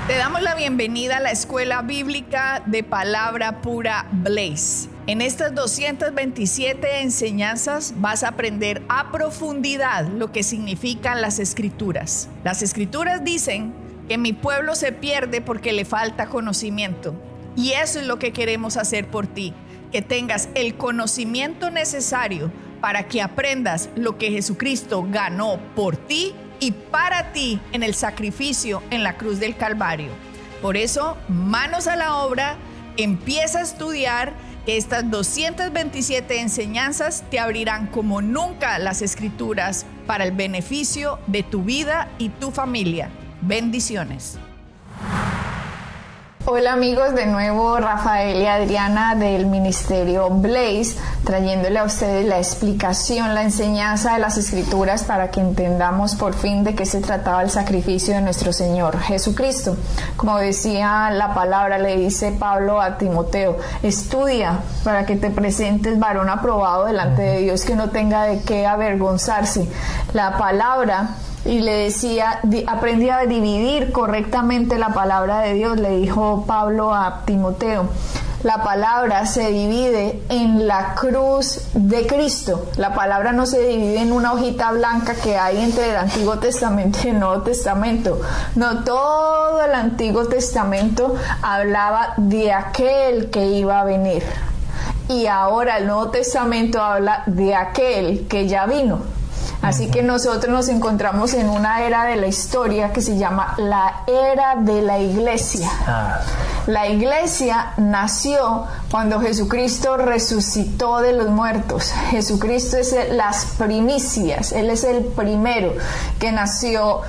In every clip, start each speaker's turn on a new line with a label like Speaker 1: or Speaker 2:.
Speaker 1: Te damos la bienvenida a la Escuela Bíblica de Palabra Pura Blaze. En estas 227 enseñanzas vas a aprender a profundidad lo que significan las Escrituras. Las Escrituras dicen que mi pueblo se pierde porque le falta conocimiento. Y eso es lo que queremos hacer por ti, que tengas el conocimiento necesario para que aprendas lo que Jesucristo ganó por ti y para ti en el sacrificio en la cruz del Calvario. Por eso, manos a la obra, empieza a estudiar, que estas 227 enseñanzas te abrirán como nunca las Escrituras para el beneficio de tu vida y tu familia. Bendiciones.
Speaker 2: Hola amigos, de nuevo Rafael y Adriana del Ministerio Blaze, trayéndole a ustedes la explicación, la enseñanza de las Escrituras para que entendamos por fin de qué se trataba el sacrificio de nuestro Señor Jesucristo. Como decía la palabra, le dice Pablo a Timoteo: estudia para que te presentes varón aprobado delante de Dios, que no tenga de qué avergonzarse. La palabra... Y le decía, aprendí a dividir correctamente la palabra de Dios, le dijo Pablo a Timoteo. La palabra se divide en la cruz de Cristo. La palabra no se divide en una hojita blanca que hay entre el Antiguo Testamento y el Nuevo Testamento. No, todo el Antiguo Testamento hablaba de aquel que iba a venir. Y ahora el Nuevo Testamento habla de aquel que ya vino. Así que nosotros nos encontramos en una era de la historia que se llama la era de la iglesia. La iglesia nació cuando Jesucristo resucitó de los muertos. Jesucristo es las primicias, Él es el primero que nació,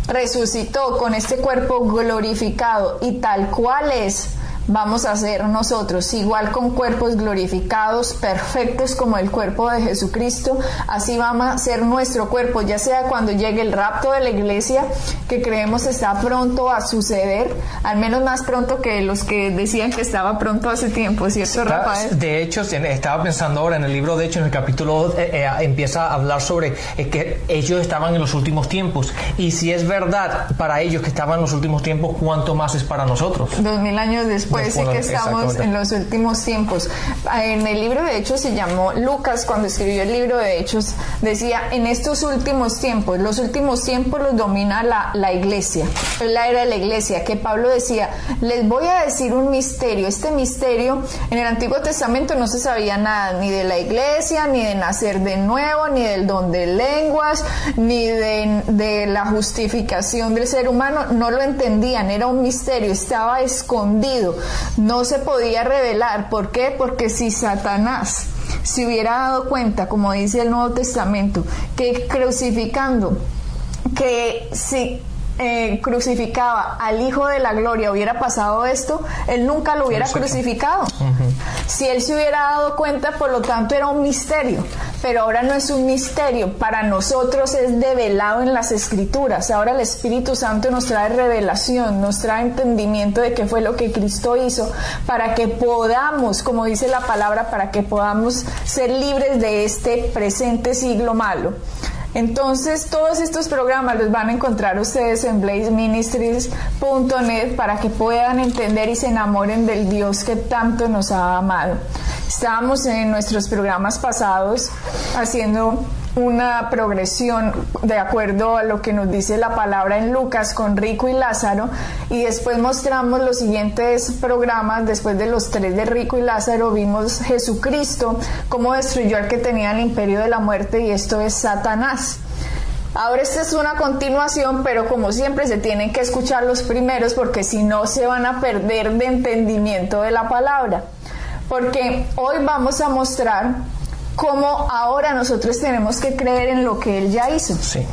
Speaker 2: resucitó con este cuerpo glorificado, y tal cual es, vamos a ser nosotros, igual con cuerpos glorificados, perfectos como el cuerpo de Jesucristo. Así va a ser nuestro cuerpo, ya sea cuando llegue el rapto de la iglesia, que creemos está pronto a suceder, al menos más pronto que los que decían que estaba pronto hace tiempo, ¿cierto, Rafael?
Speaker 3: De hecho, estaba pensando ahora en el libro de Hechos, en el capítulo empieza a hablar sobre que ellos estaban en los últimos tiempos, y si es verdad para ellos que estaban en los últimos tiempos, ¿cuánto más es para nosotros?
Speaker 2: 2000 años después. Sí que estamos en los últimos tiempos. En el libro de Hechos se llamó, Lucas cuando escribió el libro de Hechos decía, en estos últimos tiempos, los últimos tiempos los domina la iglesia, es la era de la iglesia, que Pablo decía, les voy a decir un misterio. Este misterio, en el Antiguo Testamento no se sabía nada, ni de la iglesia, ni de nacer de nuevo, ni del don de lenguas, ni de la justificación del ser humano, no lo entendían, era un misterio, estaba escondido. No se podía revelar. ¿Por qué? Porque si Satanás se hubiera dado cuenta, como dice el Nuevo Testamento, que crucificando, que si crucificaba al Hijo de la Gloria hubiera pasado esto, él nunca lo hubiera crucificado. Si él se hubiera dado cuenta, por lo tanto era un misterio, pero ahora no es un misterio, para nosotros es develado en las Escrituras. Ahora el Espíritu Santo nos trae revelación, nos trae entendimiento de qué fue lo que Cristo hizo, para que podamos, como dice la palabra, para que podamos ser libres de este presente siglo malo. Entonces, todos estos programas los van a encontrar ustedes en blazeministries.net para que puedan entender y se enamoren del Dios que tanto nos ha amado. Estábamos en nuestros programas pasados haciendo una progresión de acuerdo a lo que nos dice la palabra en Lucas con Rico y Lázaro, y después mostramos los siguientes programas. Después de los 3 de Rico y Lázaro vimos Jesucristo, cómo destruyó al que tenía el imperio de la muerte, y esto es Satanás. Ahora esta es una continuación, pero como siempre se tienen que escuchar los primeros, porque si no se van a perder de entendimiento de la palabra, porque hoy vamos a mostrar cómo ahora nosotros tenemos que creer en lo que Él ya hizo. Sí.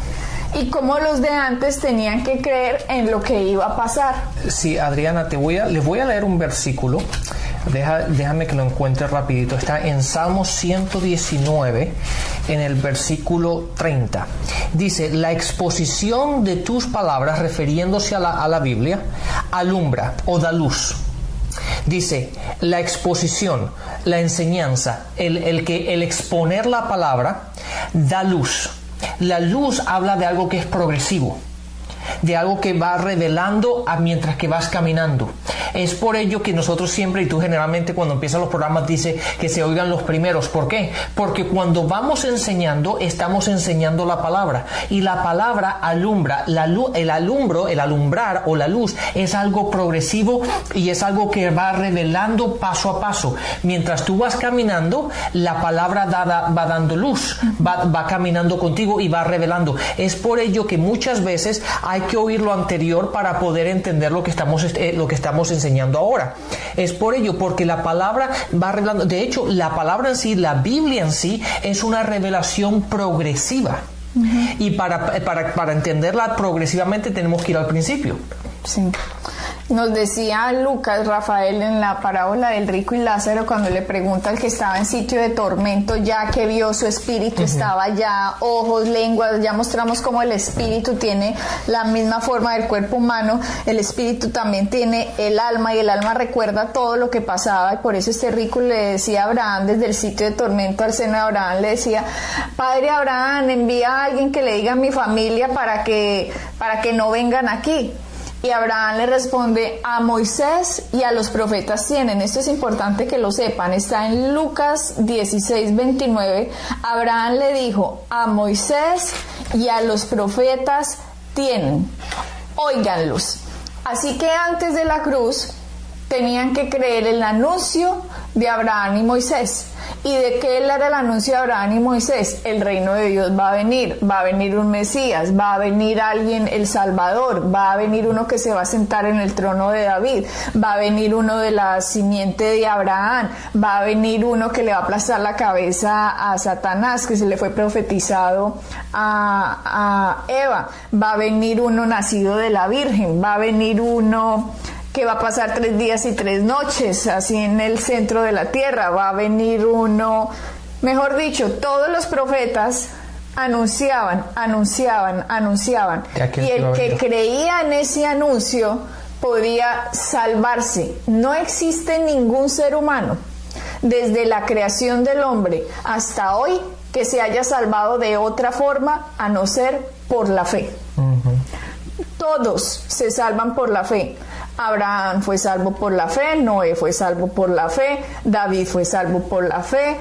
Speaker 2: Y cómo los de antes tenían que creer en lo que iba a pasar.
Speaker 3: Sí, Adriana, les voy a leer un versículo. Déjame que lo encuentre rapidito. Está en Salmo 119, en el versículo 30. Dice, la exposición de tus palabras, refiriéndose a la Biblia, alumbra o da luz. Dice, la exposición, la enseñanza, el exponer la palabra da luz. La luz habla de algo que es progresivo. de algo que va revelando mientras que vas caminando. Es por ello que nosotros siempre, y tú generalmente cuando empiezan los programas dice que se oigan los primeros. ¿Por qué? Porque cuando vamos enseñando, estamos enseñando la palabra, y la palabra alumbra. El alumbrar o la luz es algo progresivo y es algo que va revelando paso a paso. Mientras tú vas caminando, la palabra va dando luz, va caminando contigo y va revelando. Es por ello que muchas veces hay que oír lo anterior para poder entender lo que estamos enseñando ahora. Es por ello, porque la palabra va revelando. De hecho, la palabra en sí, la Biblia en sí, es una revelación progresiva. Y para entenderla progresivamente tenemos que ir al principio.
Speaker 2: Sí. Nos decía Lucas, Rafael, en la parábola del rico y Lázaro, cuando le pregunta al que estaba en sitio de tormento, ya que vio su espíritu, estaba ya, ojos, lenguas, ya mostramos cómo el espíritu tiene la misma forma del cuerpo humano, el espíritu también tiene el alma, y el alma recuerda todo lo que pasaba, y por eso este rico le decía a Abraham, desde el sitio de tormento al seno de Abraham, le decía: Padre Abraham, envía a alguien que le diga a mi familia para que no vengan aquí. Y Abraham le responde: a Moisés y a los profetas tienen. Esto es importante que lo sepan. Está en Lucas 16:29. Abraham le dijo: a Moisés y a los profetas tienen. Óiganlos. Así que antes de la cruz tenían que creer el anuncio de Abraham y Moisés. ¿Y de qué era el anuncio de Abraham y Moisés? El reino de Dios va a venir un Mesías, va a venir alguien, el Salvador, va a venir uno que se va a sentar en el trono de David, va a venir uno de la simiente de Abraham, va a venir uno que le va a aplastar la cabeza a Satanás, que se le fue profetizado a Eva, va a venir uno nacido de la Virgen, va a venir uno que va a pasar 3 días y 3 noches, así en el centro de la tierra, va a venir uno, mejor dicho, todos los profetas anunciaban, y el que creía en ese anuncio podía salvarse. No existe ningún ser humano, desde la creación del hombre hasta hoy, que se haya salvado de otra forma, a no ser por la fe. Todos se salvan por la fe. Abraham fue salvo por la fe, Noé fue salvo por la fe, David fue salvo por la fe,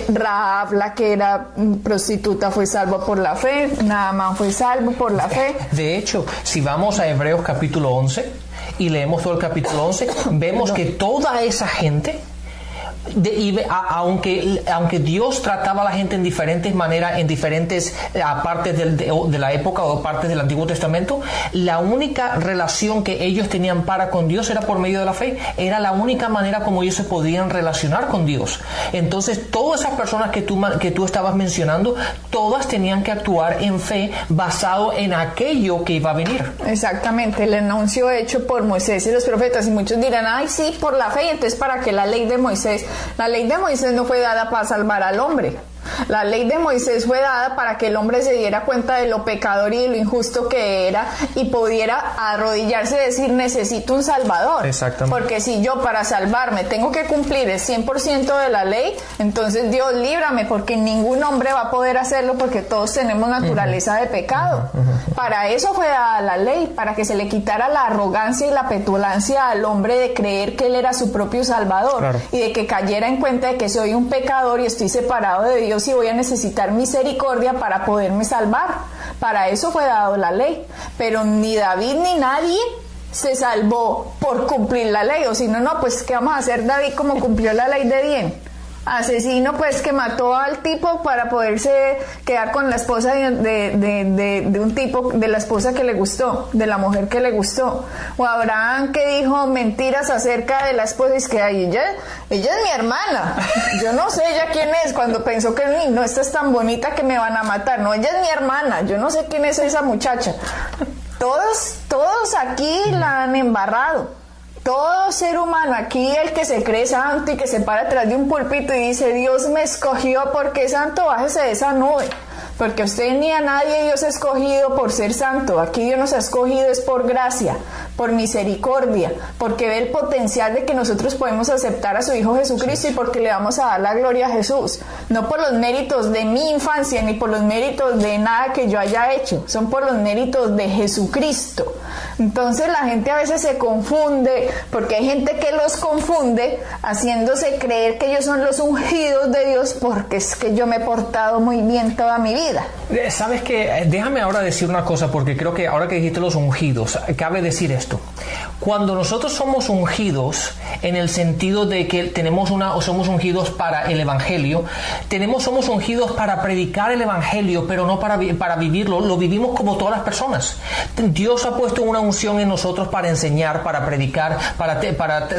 Speaker 2: Rahab, la que era prostituta, fue salvo por la fe, Naamán fue salvo por la fe.
Speaker 3: De hecho, si vamos a Hebreos capítulo 11 y leemos todo el capítulo 11, vemos que toda esa gente, aunque Dios trataba a la gente en diferentes maneras, en diferentes partes de la época o partes del Antiguo Testamento, la única relación que ellos tenían con Dios era por medio de la fe. Era la única manera como ellos se podían relacionar con Dios. Entonces, todas esas personas que tú estabas mencionando, todas tenían que actuar en fe, basado en aquello que iba a venir.
Speaker 2: Exactamente, el anuncio hecho por Moisés y los profetas. Y muchos dirán: ay, sí, por la fe. Y entonces, ¿para qué la ley de Moisés? La ley de Moisés no fue dada para salvar al hombre. La ley de Moisés fue dada para que el hombre se diera cuenta de lo pecador y de lo injusto que era, y pudiera arrodillarse y decir: necesito un salvador.
Speaker 3: Exactamente.
Speaker 2: Porque si yo, para salvarme, tengo que cumplir el 100% de la ley, entonces Dios, líbrame, porque ningún hombre va a poder hacerlo, porque todos tenemos naturaleza de pecado. Para eso fue dada la ley, para que se le quitara la arrogancia y la petulancia al hombre de creer que él era su propio salvador. Claro. Y de que cayera en cuenta de que soy un pecador y estoy separado de Dios y voy a necesitar misericordia para poderme salvar. Para eso fue dado la ley. Pero ni David ni nadie se salvó por cumplir la ley. O si no, pues ¿qué vamos a hacer David como cumplió la ley de bien? Asesino, pues, que mató al tipo para poderse quedar con la esposa de un tipo, de la esposa que le gustó, de la mujer que le gustó. O Abraham, que dijo mentiras acerca de la esposa, y es que ella es mi hermana, yo no sé ella quién es, cuando pensó que no, esta es tan bonita que me van a matar. No, ella es mi hermana, yo no sé quién es esa muchacha. Todos aquí la han embarrado. Todo ser humano aquí, el que se cree santo y que se para atrás de un púlpito y dice: Dios me escogió, porque santo, bájese de esa nube, porque usted ni a nadie Dios ha escogido por ser santo. Aquí Dios nos ha escogido es por gracia, por misericordia, porque ve el potencial de que nosotros podemos aceptar a su Hijo Jesucristo y porque le vamos a dar la gloria a Jesús, no por los méritos de mi infancia ni por los méritos de nada que yo haya hecho, son por los méritos de Jesucristo. Entonces la gente a veces se confunde, porque hay gente que los confunde haciéndose creer que ellos son los ungidos de Dios porque es que yo me he portado muy bien toda mi vida.
Speaker 3: ¿Sabes qué? Déjame ahora decir una cosa, porque creo que ahora que dijiste los ungidos, cabe decir esto. Cuando nosotros somos ungidos, en el sentido de que somos ungidos para el Evangelio, somos ungidos para predicar el Evangelio, pero no para vivirlo, lo vivimos como todas las personas. Dios ha puesto una unción en nosotros para enseñar, para predicar, para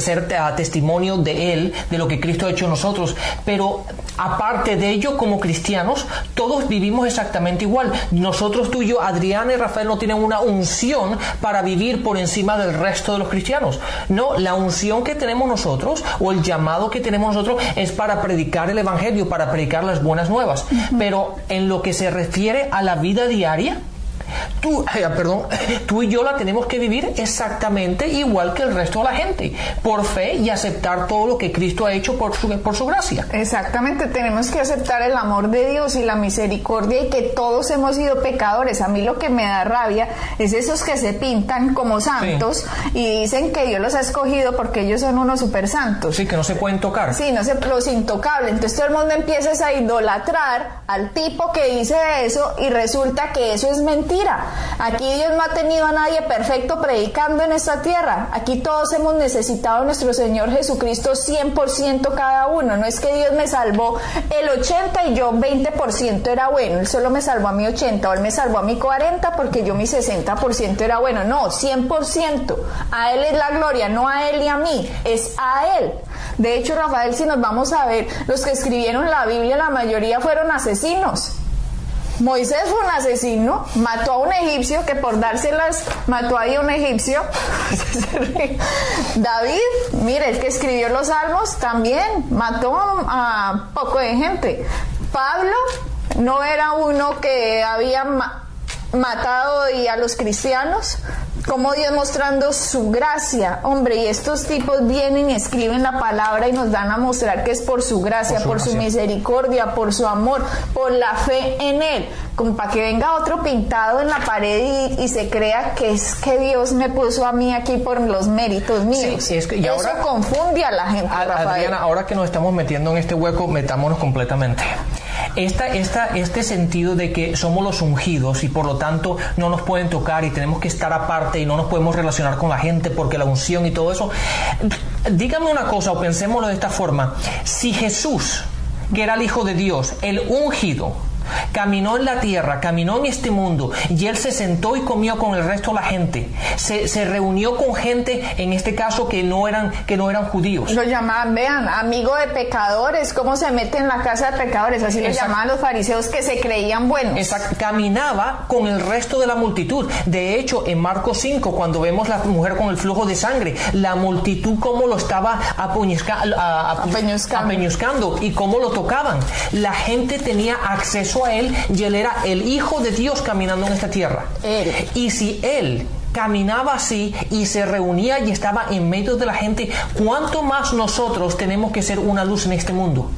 Speaker 3: ser testimonio de Él, de lo que Cristo ha hecho en nosotros, pero aparte de ello, como cristianos, todos vivimos exactamente igual. Nosotros, tú y yo, Adriana y Rafael no tienen una unción para vivir por encima del resto de los cristianos. No, la unción que tenemos nosotros, o el llamado que tenemos nosotros, es para predicar el Evangelio, para predicar las buenas nuevas. Pero en lo que se refiere a la vida diaria, tú y yo la tenemos que vivir exactamente igual que el resto de la gente, por fe y aceptar todo lo que Cristo ha hecho por su gracia.
Speaker 2: Exactamente, tenemos que aceptar el amor de Dios y la misericordia y que todos hemos sido pecadores. A mí lo que me da rabia es esos que se pintan como santos y dicen que Dios los ha escogido porque ellos son unos super santos.
Speaker 3: Sí, que no se pueden tocar.
Speaker 2: Sí, los intocables. Entonces todo el mundo empieza a idolatrar al tipo que dice eso y resulta que eso es mentira. Aquí Dios no ha tenido a nadie perfecto predicando en esta tierra. Aquí todos hemos necesitado a nuestro Señor Jesucristo 100% cada uno. No es que Dios me salvó el 80% y yo 20% era bueno. Él solo me salvó a mi 80% o Él me salvó a mi 40% porque yo mi 60% era bueno. No, 100%. A Él es la gloria, no a Él y a mí. Es a Él. De hecho, Rafael, si nos vamos a ver, los que escribieron la Biblia, la mayoría fueron asesinos. Moisés fue un asesino, mató a un egipcio que por dárselas mató ahí a un egipcio. David, mire, el que escribió los salmos también mató a poco de gente. Pablo no era uno que había matado y a los cristianos. Como Dios mostrando su gracia, hombre, y estos tipos vienen y escriben la palabra y nos dan a mostrar que es por su gracia, por su misericordia, por su amor, por la fe en Él, como para que venga otro pintado en la pared y se crea que es que Dios me puso a mí aquí por los méritos míos. Sí, y eso ahora confunde a la gente, Rafael.
Speaker 3: Adriana, ahora que nos estamos metiendo en este hueco, metámonos completamente. Este sentido de que somos los ungidos y por lo tanto no nos pueden tocar y tenemos que estar aparte y no nos podemos relacionar con la gente porque la unción y todo eso. Dígame una cosa o pensémoslo de esta forma. Si Jesús, que era el Hijo de Dios, el ungido, caminó en la tierra, caminó en este mundo y Él se sentó y comió con el resto de la gente, se reunió con gente, en este caso que no eran judíos.
Speaker 2: Lo llamaban, vean, amigo de pecadores, cómo se mete en la casa de pecadores, así lo llamaban los fariseos que se creían buenos.
Speaker 3: Exacto. Caminaba con el resto de la multitud. De hecho, en Marcos 5, cuando vemos la mujer con el flujo de sangre, la multitud cómo lo estaba apeñuscando y cómo lo tocaban. La gente tenía acceso a Él y Él era el Hijo de Dios caminando en esta tierra. Y si Él caminaba así y se reunía y estaba en medio de la gente, ¿cuánto más nosotros tenemos que ser una luz en este mundo?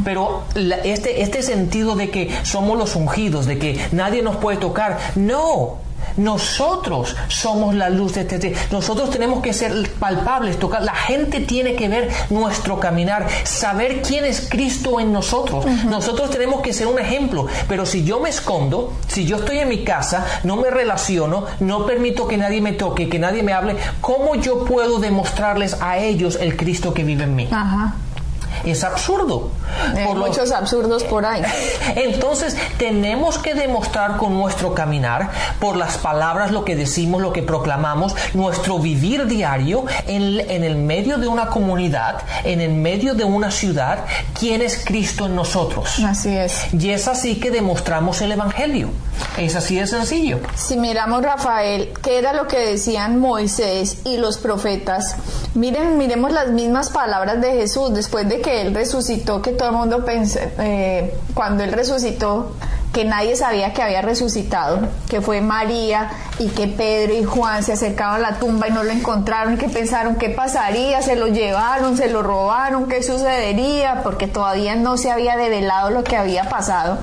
Speaker 3: Pero este sentido de que somos los ungidos, de que nadie nos puede tocar, no. Nosotros somos la luz de este. Nosotros tenemos que ser palpables, tocar. La gente tiene que ver nuestro caminar, saber quién es Cristo en nosotros. Nosotros tenemos que ser un ejemplo. Pero si yo me escondo, si yo estoy en mi casa, no me relaciono, no permito que nadie me toque, que nadie me hable, ¿cómo yo puedo demostrarles a ellos el Cristo que vive en mí? Es absurdo.
Speaker 2: Hay muchos absurdos por ahí.
Speaker 3: Entonces tenemos que demostrar con nuestro caminar, por las palabras, lo que decimos, lo que proclamamos, nuestro vivir diario en el medio de una comunidad, en el medio de una ciudad, quién es Cristo en nosotros.
Speaker 2: Así es.
Speaker 3: Y es así que demostramos el Evangelio. Es así de sencillo.
Speaker 2: Si miramos, Rafael, qué era lo que decían Moisés y los profetas, miremos las mismas palabras de Jesús después de que Él resucitó, que todo el mundo pensó, cuando Él resucitó, que nadie sabía que había resucitado, que fue María, y que Pedro y Juan se acercaron a la tumba y no lo encontraron, que pensaron qué pasaría, se lo llevaron, se lo robaron, qué sucedería, porque todavía no se había develado lo que había pasado.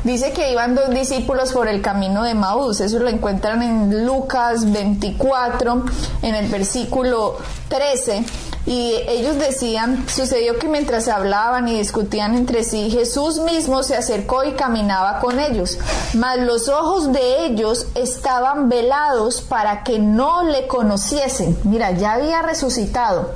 Speaker 2: Dice que iban 2 discípulos por el camino de Emaús, eso lo encuentran en Lucas 24, en el versículo 13. Y ellos decían, sucedió que mientras hablaban y discutían entre sí, Jesús mismo se acercó y caminaba con ellos, mas los ojos de ellos estaban velados para que no le conociesen. Mira, ya había resucitado,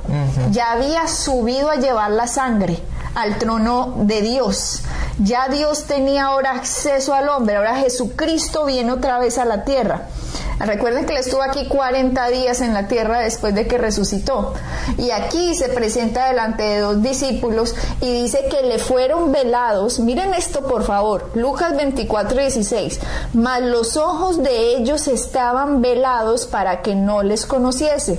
Speaker 2: ya había subido a llevar la sangre al trono de Dios. Ya Dios tenía ahora acceso al hombre, ahora Jesucristo viene otra vez a la tierra. Recuerden que él estuvo aquí 40 días en la tierra después de que resucitó. Y aquí se presenta delante de 2 discípulos y dice que le fueron velados. Miren esto por favor, Lucas 24, 16. Mas los ojos de ellos estaban velados para que no les conociese.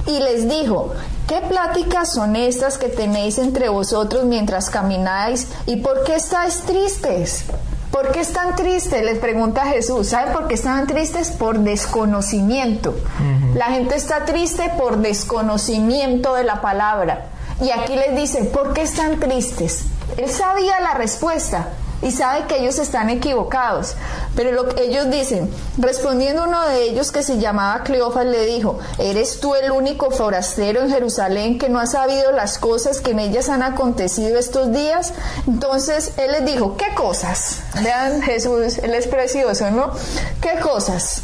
Speaker 2: Y les dijo: ¿qué pláticas son estas que tenéis entre vosotros mientras camináis? ¿Y por qué estáis tristes? ¿Por qué están tristes?, les pregunta Jesús. ¿Saben por qué estaban tristes? Por desconocimiento. La gente está triste por desconocimiento de la palabra. Y aquí les dice, ¿por qué están tristes? Él sabía la respuesta y sabe que ellos están equivocados. Pero lo que ellos dicen, respondiendo uno de ellos, que se llamaba Cleofas, le dijo: ¿eres tú el único forastero en Jerusalén que no ha sabido las cosas que en ellas han acontecido estos días? Entonces él les dijo: ¿qué cosas? Vean, Jesús, él es precioso, ¿no? ¿Qué cosas?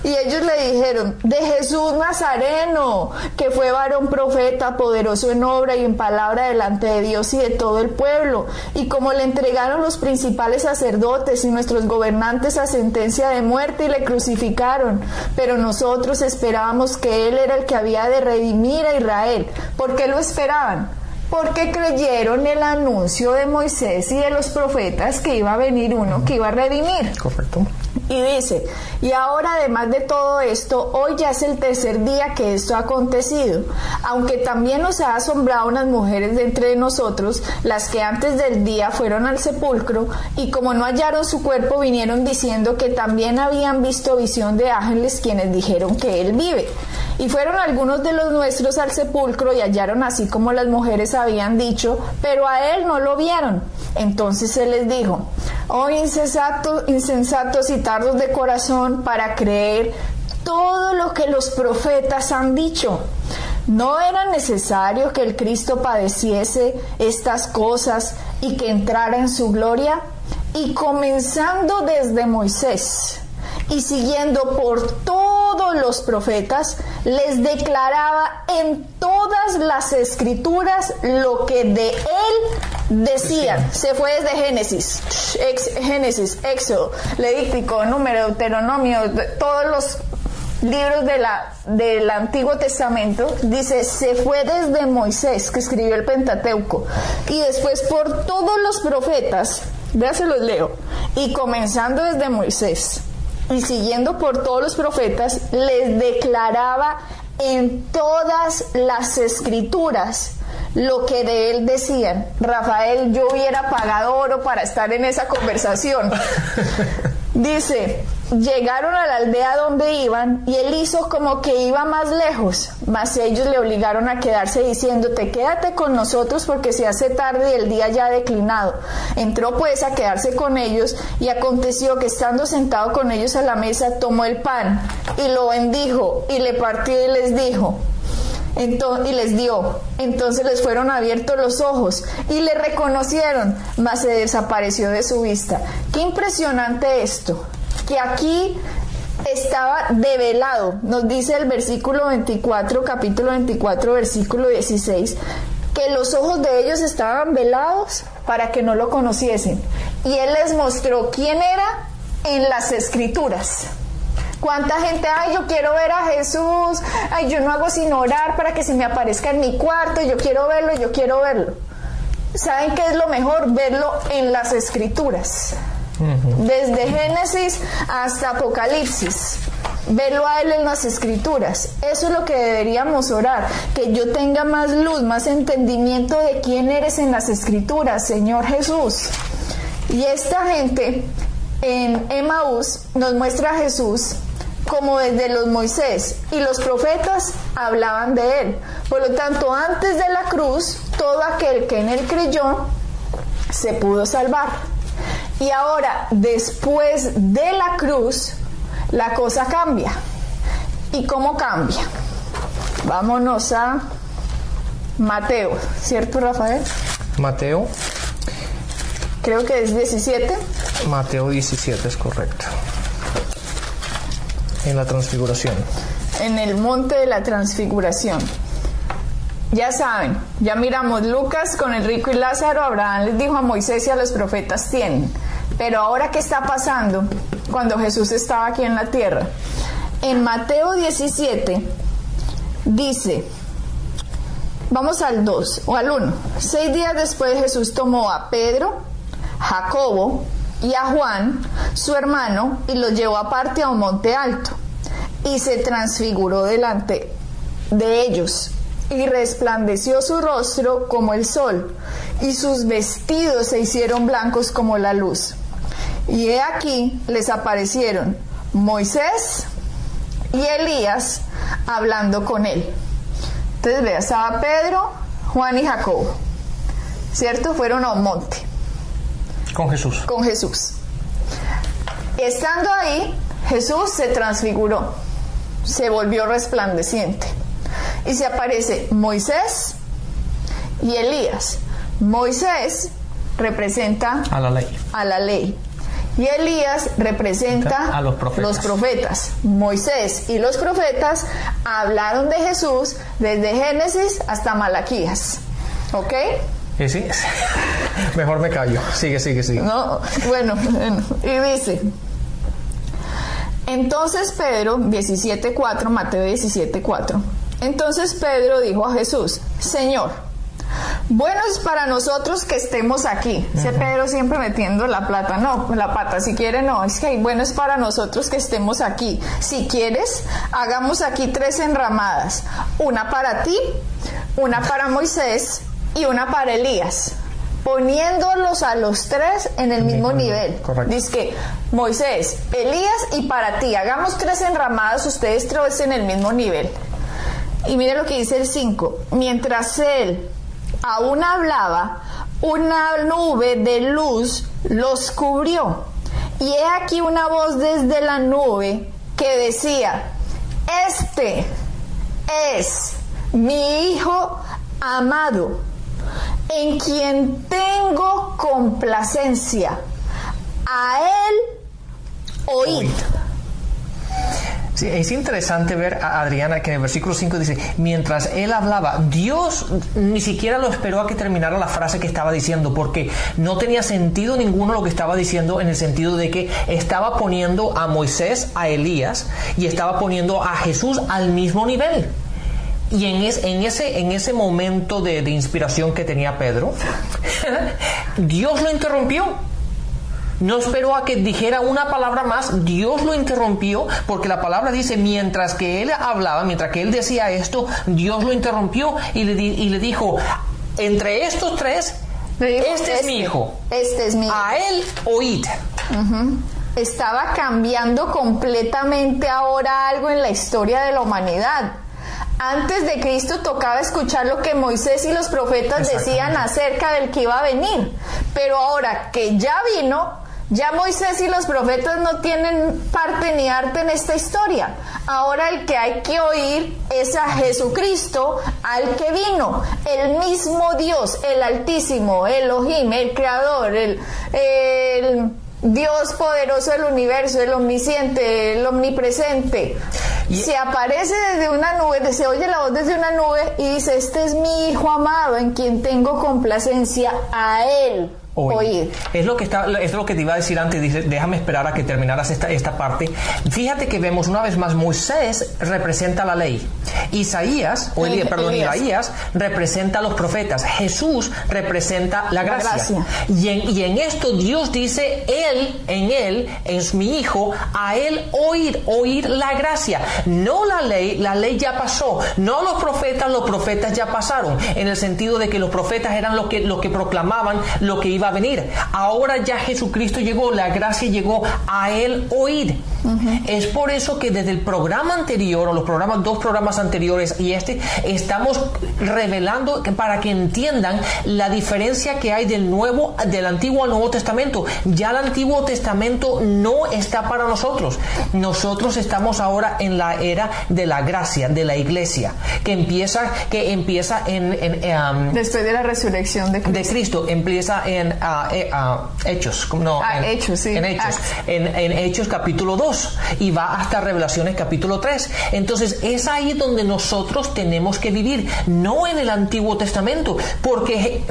Speaker 2: Y ellos le dijeron: de Jesús Nazareno, que fue varón profeta, poderoso en obra y en palabra delante de Dios y de todo el pueblo. Y como le entregaron los principales sacerdotes y nuestros gobernantes a sentencia de muerte, y le crucificaron. Pero nosotros esperábamos que él era el que había de redimir a Israel. ¿Por qué lo esperaban? Porque creyeron el anuncio de Moisés y de los profetas que iba a venir uno que iba a redimir.
Speaker 3: Correcto.
Speaker 2: Y dice: y ahora, además de todo esto, hoy ya es el 3er día que esto ha acontecido, aunque también nos ha asombrado unas mujeres de entre nosotros, las que antes del día fueron al sepulcro, y como no hallaron su cuerpo, vinieron diciendo que también habían visto visión de ángeles, quienes dijeron que él vive. Y fueron algunos de los nuestros al sepulcro y hallaron así como las mujeres habían dicho, pero a él no lo vieron. Entonces él les dijo: oh insensatos y tardos de corazón para creer todo lo que los profetas han dicho. ¿No era necesario que el Cristo padeciese estas cosas y que entrara en su gloria? Y comenzando desde Moisés y siguiendo por todos los profetas, les declaraba en todas las escrituras lo que de él decían. Se fue desde Génesis, Éxodo, Levítico, Número, Deuteronomio, todos los libros del Antiguo Testamento. Dice, se fue desde Moisés, que escribió el Pentateuco, y después por todos los profetas. Ya se los leo. Y comenzando desde Moisés y siguiendo por todos los profetas, les declaraba en todas las escrituras lo que de él decían. Rafael, yo hubiera pagado oro para estar en esa conversación. Dice, llegaron a la aldea donde iban y él hizo como que iba más lejos, mas ellos le obligaron a quedarse diciéndote, quédate con nosotros porque se hace tarde y el día ya ha declinado. Entró pues a quedarse con ellos y aconteció que estando sentado con ellos a la mesa tomó el pan y lo bendijo y le partió y les dijo, y les dio. Entonces les fueron abiertos los ojos y le reconocieron, mas se desapareció de su vista. Qué impresionante esto, que aquí estaba develado. Nos dice el versículo 24, capítulo 24, versículo 16, que los ojos de ellos estaban velados para que no lo conociesen. Y él les mostró quién era en las escrituras. ¿Cuánta gente, ay, yo quiero ver a Jesús, ay, yo no hago sino orar para que se me aparezca en mi cuarto, yo quiero verlo, yo quiero verlo? ¿Saben qué es lo mejor? Verlo en las escrituras. Desde Génesis hasta Apocalipsis, verlo a él en las escrituras. Eso es lo que deberíamos orar, que yo tenga más luz, más entendimiento de quién eres en las escrituras, Señor Jesús. Y esta gente en Emaús nos muestra a Jesús como desde los Moisés y los profetas hablaban de él. Por lo tanto, antes de la cruz, todo aquel que en él creyó se pudo salvar. Y ahora, después de la cruz, la cosa cambia. ¿Y cómo cambia? Vámonos a Mateo, ¿cierto, Rafael?
Speaker 3: Mateo.
Speaker 2: Creo que es 17.
Speaker 3: Mateo 17 es correcto. En la transfiguración.
Speaker 2: En el monte de la transfiguración. Ya saben, ya miramos Lucas con el rico y Lázaro. Abraham les dijo a Moisés y a los profetas tienen. Pero ahora, ¿qué está pasando cuando Jesús estaba aquí en la tierra? En Mateo 17 dice, vamos al 2 o al 1. 6 días después Jesús tomó a Pedro, Jacobo y a Juan, su hermano, y los llevó aparte a un monte alto, y se transfiguró delante de ellos, y resplandeció su rostro como el sol, y sus vestidos se hicieron blancos como la luz. Y he aquí les aparecieron Moisés y Elías hablando con él. Entonces vea, estaba Pedro, Juan y Jacobo, ¿cierto? Fueron a un monte.
Speaker 3: Con Jesús.
Speaker 2: Con Jesús. Estando ahí, Jesús se transfiguró, se volvió resplandeciente. Y se aparece Moisés y Elías. Moisés representa
Speaker 3: a la ley.
Speaker 2: A la ley. Y Elías representa
Speaker 3: a los profetas.
Speaker 2: Moisés y los profetas hablaron de Jesús desde Génesis hasta Malaquías. ¿Ok?
Speaker 3: ¿Sí? Mejor me callo. Sigue.
Speaker 2: No, bueno, y dice, entonces Pedro, 17:4, Mateo 17:4. Entonces Pedro dijo a Jesús, Señor, bueno es para nosotros que estemos aquí. Ese Pedro siempre metiendo la pata, si quiere no, es que bueno es para nosotros que estemos aquí. Si quieres, hagamos aquí 3 enramadas, una para ti, una para Moisés y una para Elías, poniéndolos a los 3 en el mismo nivel.
Speaker 3: Correcto.
Speaker 2: Dice que Moisés, Elías y para ti, hagamos 3 enramadas, ustedes 3 en el mismo nivel. Y mire lo que dice el 5, mientras él aún hablaba, una nube de luz los cubrió. Y he aquí una voz desde la nube que decía, este es mi Hijo amado, en quien tengo complacencia. A él oíd.
Speaker 3: Sí, es interesante ver a Adriana que en el versículo 5 dice, mientras él hablaba, Dios ni siquiera lo esperó a que terminara la frase que estaba diciendo, porque no tenía sentido ninguno lo que estaba diciendo, en el sentido de que estaba poniendo a Moisés, a Elías, y estaba poniendo a Jesús al mismo nivel. Y en ese momento de inspiración que tenía Pedro, Dios lo interrumpió. No esperó a que dijera una palabra más, Dios lo interrumpió, porque la palabra dice, mientras que él hablaba, mientras que él decía esto, Dios lo interrumpió y le dijo, entre estos 3, este es mi hijo.
Speaker 2: Este es mi hijo.
Speaker 3: A él oíd.
Speaker 2: Estaba cambiando completamente ahora algo en la historia de la humanidad. Antes de Cristo tocaba escuchar lo que Moisés y los profetas decían acerca del que iba a venir. Pero ahora que ya vino, ya Moisés y los profetas no tienen parte ni arte en esta historia. Ahora el que hay que oír es a Jesucristo, al que vino, el mismo Dios, el Altísimo, Elohim, el Creador, el Dios poderoso del universo, el omnisciente, el omnipresente. Se aparece desde una nube, se oye la voz desde una nube y dice, este es mi Hijo amado, en quien tengo complacencia, a él oír.
Speaker 3: Es lo que te iba a decir antes. Dice, déjame esperar a que terminaras esta parte. Fíjate que vemos una vez más, Moisés representa la ley, Isaías representa a los profetas, Jesús representa la gracia. Y en esto Dios dice, él es mi hijo, a él oír la gracia, no la ley ya pasó, no los profetas ya pasaron, en el sentido de que los profetas eran los que proclamaban lo que iba para venir. Ahora ya Jesucristo llegó, la gracia llegó, a Él oír. Es por eso que desde el programa anterior, o los dos programas anteriores y estamos revelando para que entiendan la diferencia que hay del Antiguo al Nuevo Testamento. Ya el Antiguo Testamento no está para nosotros. Nosotros estamos ahora en la era de la gracia, de la iglesia, que empieza
Speaker 2: después de la resurrección de Cristo.
Speaker 3: Empieza en Hechos.
Speaker 2: Hechos, sí.
Speaker 3: En Hechos capítulo 2 y va hasta Revelaciones capítulo 3. Entonces es ahí donde nosotros tenemos que vivir, no en el Antiguo Testamento, porque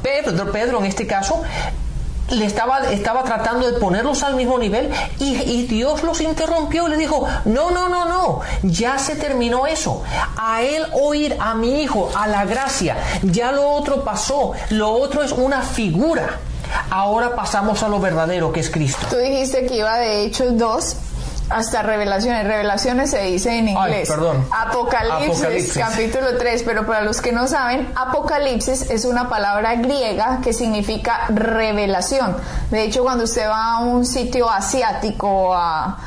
Speaker 3: Pedro en este caso le estaba tratando de ponerlos al mismo nivel y Dios los interrumpió y le dijo, no, ya se terminó eso. A Él oír, a mi Hijo, a la gracia, ya lo otro pasó, lo otro es una figura. Ahora pasamos a lo verdadero, que es Cristo.
Speaker 2: Tú dijiste que iba de Hechos 2 hasta Revelaciones. Revelaciones se dice en inglés. Apocalipsis, capítulo 3. Pero para los que no saben, Apocalipsis es una palabra griega que significa revelación. De hecho, cuando usted va a un sitio asiático, a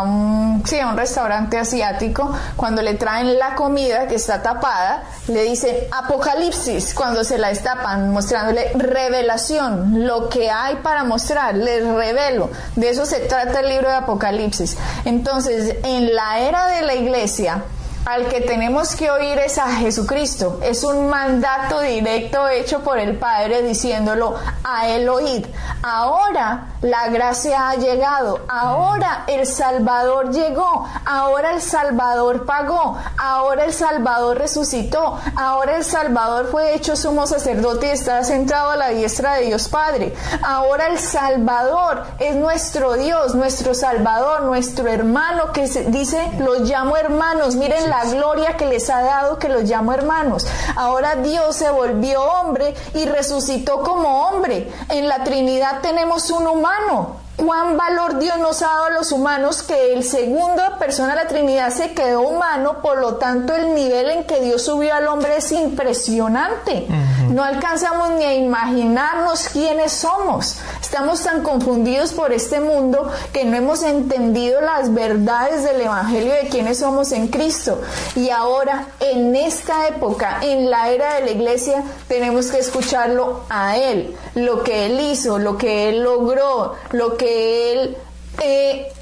Speaker 2: un restaurante asiático, cuando le traen la comida que está tapada, le dicen Apocalipsis cuando se la destapan, mostrándole revelación, lo que hay para mostrar, les revelo. De eso se trata el libro de Apocalipsis. Entonces, en la era de la iglesia, al que tenemos que oír es a Jesucristo. Es un mandato directo hecho por el Padre diciéndolo, a Él oíd. Ahora la gracia ha llegado, ahora el Salvador llegó, ahora el Salvador pagó, ahora el Salvador resucitó, ahora el Salvador fue hecho sumo sacerdote y está sentado a la diestra de Dios Padre. Ahora el Salvador es nuestro Dios, nuestro Salvador, nuestro hermano, que dice, los llamo hermanos. Miren la gloria que les ha dado, que los llamo hermanos. Ahora Dios se volvió hombre y resucitó como hombre. En la Trinidad tenemos un humano. ¿Cuán valor Dios nos ha dado a los humanos que el segundo persona de la Trinidad se quedó humano? Por lo tanto, el nivel en que Dios subió al hombre es impresionante. No alcanzamos ni a imaginarnos quiénes somos. Estamos tan confundidos por este mundo que no hemos entendido las verdades del Evangelio de quiénes somos en Cristo. Y ahora, en esta época, en la era de la iglesia, tenemos que escucharlo a Él. Lo que Él hizo, lo que Él logró, lo que Él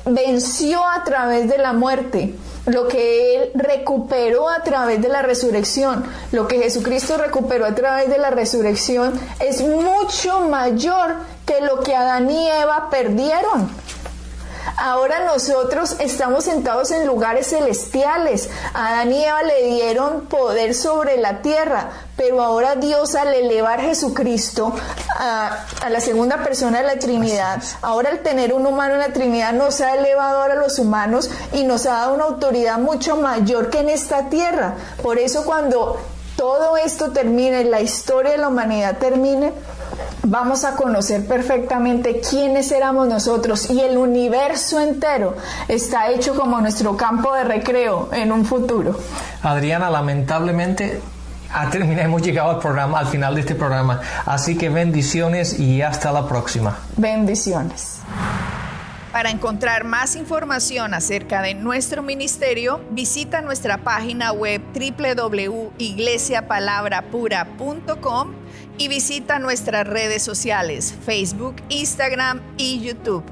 Speaker 2: venció a través de la muerte, lo que Él recuperó a través de la resurrección. Lo que Jesucristo recuperó a través de la resurrección es mucho mayor que lo que Adán y Eva perdieron. Ahora nosotros estamos sentados en lugares celestiales. A Adán y Eva le dieron poder sobre la tierra, pero ahora Dios, al elevar a Jesucristo a la segunda persona de la Trinidad, ahora al tener un humano en la Trinidad, nos ha elevado ahora a los humanos y nos ha dado una autoridad mucho mayor que en esta tierra. Por eso, cuando todo esto termine, la historia de la humanidad termine, vamos a conocer perfectamente quiénes éramos nosotros, y el universo entero está hecho como nuestro campo de recreo en un futuro.
Speaker 3: Adriana, lamentablemente hemos llegado al final de este programa, así que bendiciones y hasta la próxima.
Speaker 2: Bendiciones.
Speaker 1: Para encontrar más información acerca de nuestro ministerio, visita nuestra página web www.iglesiapalabrapura.com y visita nuestras redes sociales, Facebook, Instagram y YouTube.